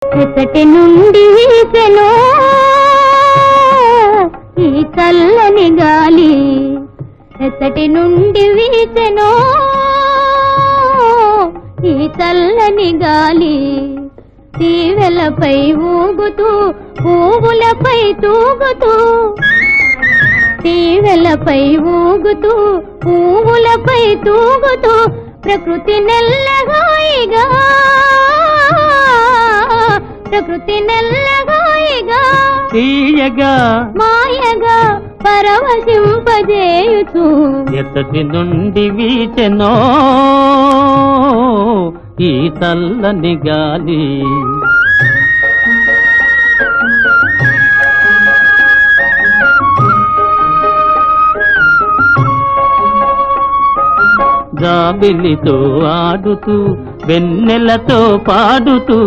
ఎక్కటి నుండి వీసెనో ఈ చల్లని గాలి, ఎక్కటి నుండి వీసెనో ఈ చల్లని గాలి, తీవెలపై ఊగుతూ పువ్వులపై తూగుతూ, తీవెలపై ఊగుతూ పువ్వులపై తూగుతూ, ప్రకృతి నెల్లగాయిగా, ప్రకృతి నెల్లగాయిగా తీయగా మాయగా పరవశింపజేయుచు, ఎత్తటి నుండి వీచెనో ఈ చల్లని గాలి. జాబిలితో ఆడుతూ వెన్నెలతో పాడుతూ,